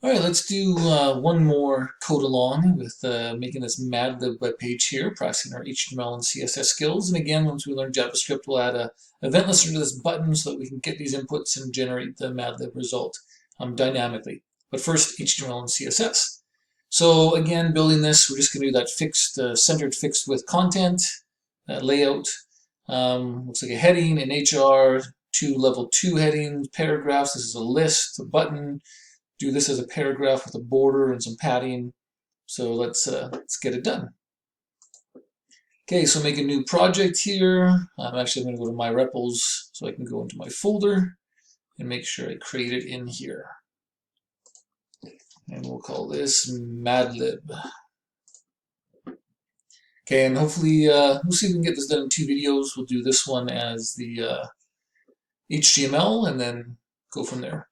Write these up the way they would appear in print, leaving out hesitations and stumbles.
All right, let's do one more code along with making this Madlib web page here, practicing our HTML and CSS skills. And again, once we learn JavaScript, we'll add a event listener to this button so that we can get these inputs and generate the Madlib result dynamically. But first, HTML and CSS. So again, building this, we're just going to do that fixed, centered fixed with content, that layout. Looks like a heading, an HR, two level 2 headings, paragraphs. This is a list, a button. Do this as a paragraph with a border and some padding. So let's get it done. Okay, so make a new project here. I'm actually going to go to my REPLs so I can go into my folder and make sure I create it in here. And we'll call this Madlib. Okay, and hopefully we'll see if we can get this done in 2 videos. We'll do this one as the HTML and then go from there.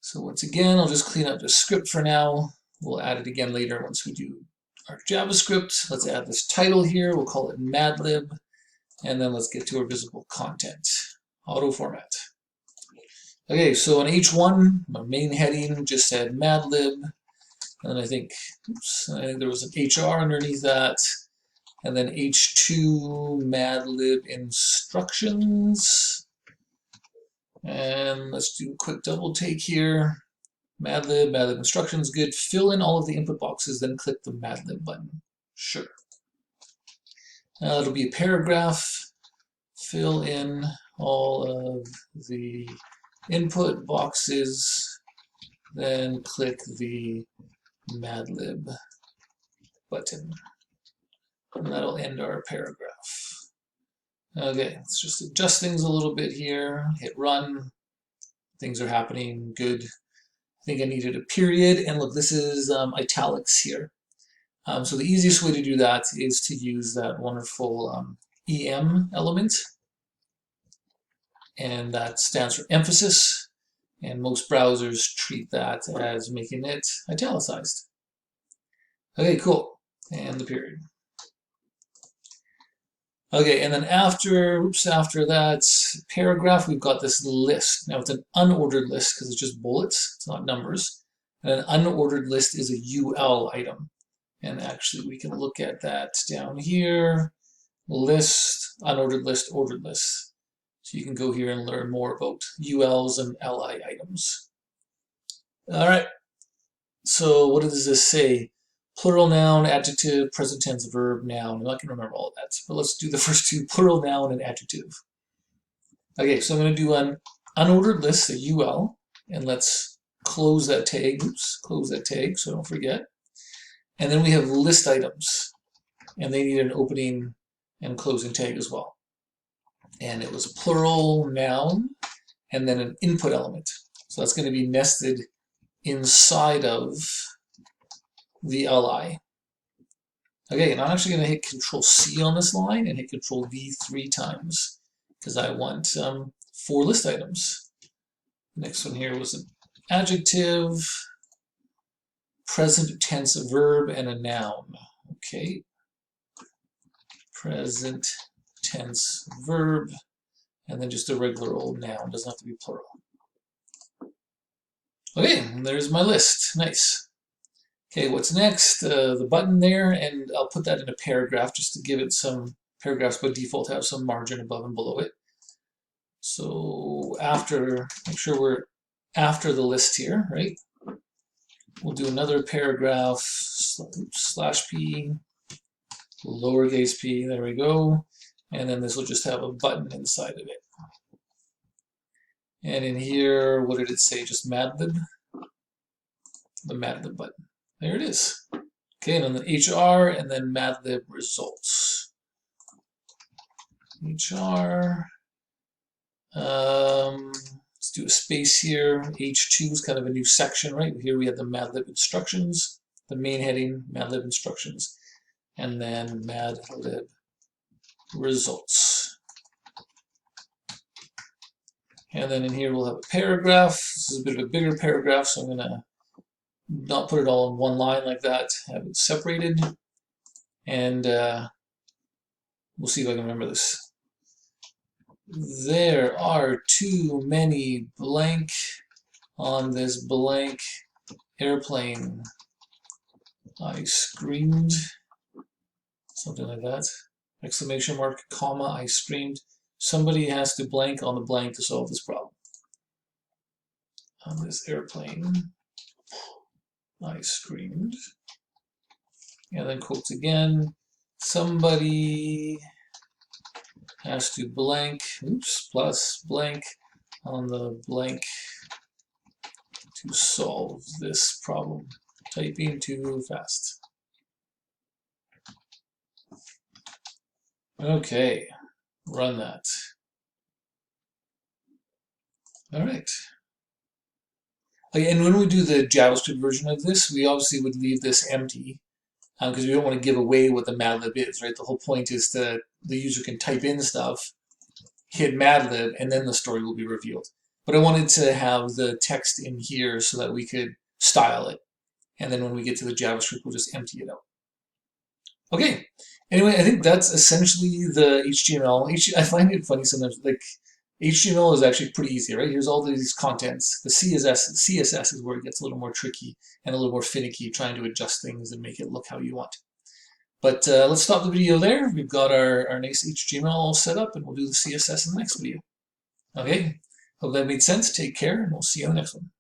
So once again, I'll just clean up the script for now. We'll add it again later once we do our JavaScript. Let's add this title here. We'll call it Madlib. And then let's get to our visible content. Auto format. Okay, so in H1, my main heading just said Madlib. And then I think there was an HR underneath that. And then H2, Madlib instructions. And let's do a quick double take here. Madlib instructions, good. Fill in all of the input boxes, then click the Madlib button. Sure. It'll be a paragraph. Fill in all of the input boxes, then click the Madlib button. And that'll end our paragraph. Okay, let's just adjust things a little bit here. Hit run. Things are happening. Good. I think I needed a period. And look, this is italics here. So the easiest way to do that is to use that wonderful EM element. And that stands for emphasis. And most browsers treat that as making it italicized. Okay, cool. And the period. Okay, and then after that paragraph, we've got this list. Now it's an unordered list because it's just bullets, it's not numbers. And an unordered list is a UL item. And actually we can look at that down here. List, unordered list, ordered list. So you can go here and learn more about ULs and LI items. All right, so what does this say? Plural noun, adjective, present tense, verb, noun. I'm not going to remember all of that, but let's do the first two, plural noun and adjective. Okay, so I'm going to do an unordered list, a UL, and let's close that tag. Oops, close that tag so don't forget. And then we have list items, and they need an opening and closing tag as well. And it was a plural noun, and then an input element. So that's going to be nested inside of the LI. Okay, and I'm actually going to hit Control-C on this line and hit Control-V 3 times because I want 4 list items. The next one here was an adjective, present tense verb, and a noun. Okay, present tense verb, and then just a regular old noun. Doesn't have to be plural. Okay, and there's my list. Nice. Okay, what's next? The button there, and I'll put that in a paragraph just to give it some, paragraphs by default have some margin above and below it. So after, make sure we're after the list here, right? We'll do another paragraph, /p, lowercase p, there we go. And then this will just have a button inside of it. And in here, what did it say? Just Madlib? The Madlib button. There it is. Okay, and then HR, and then Madlib results. HR. Let's do a space here. H2 is kind of a new section, right? Here we have the Madlib instructions, the main heading, Madlib instructions, and then Madlib results. And then in here we'll have a paragraph. This is a bit of a bigger paragraph, so I'm going to not put it all in one line like that, have it separated, and we'll see if I can remember this. There are too many blank on this blank airplane. I screamed, something like that. Exclamation mark, comma, I screamed. Somebody has to blank on the blank to solve this problem. On this airplane, I screamed. And then quotes again. Somebody has to blank, oops, plus blank on the blank to solve this problem. Typing too fast. Okay, run that. All right. And when we do the JavaScript version of this, we obviously would leave this empty because we don't want to give away what the Madlib is, right? The whole point is that the user can type in stuff, hit Madlib, and then the story will be revealed. But I wanted to have the text in here so that we could style it. And then when we get to the JavaScript, we'll just empty it out. Okay. Anyway, I think that's essentially the HTML. I find it funny sometimes, like, HTML is actually pretty easy, right? Here's all these contents. The CSS is where it gets a little more tricky and a little more finicky, trying to adjust things and make it look how you want. But let's stop the video there. We've got our nice HTML all set up, and we'll do the CSS in the next video. Okay, hope that made sense. Take care, and we'll see you on the next one.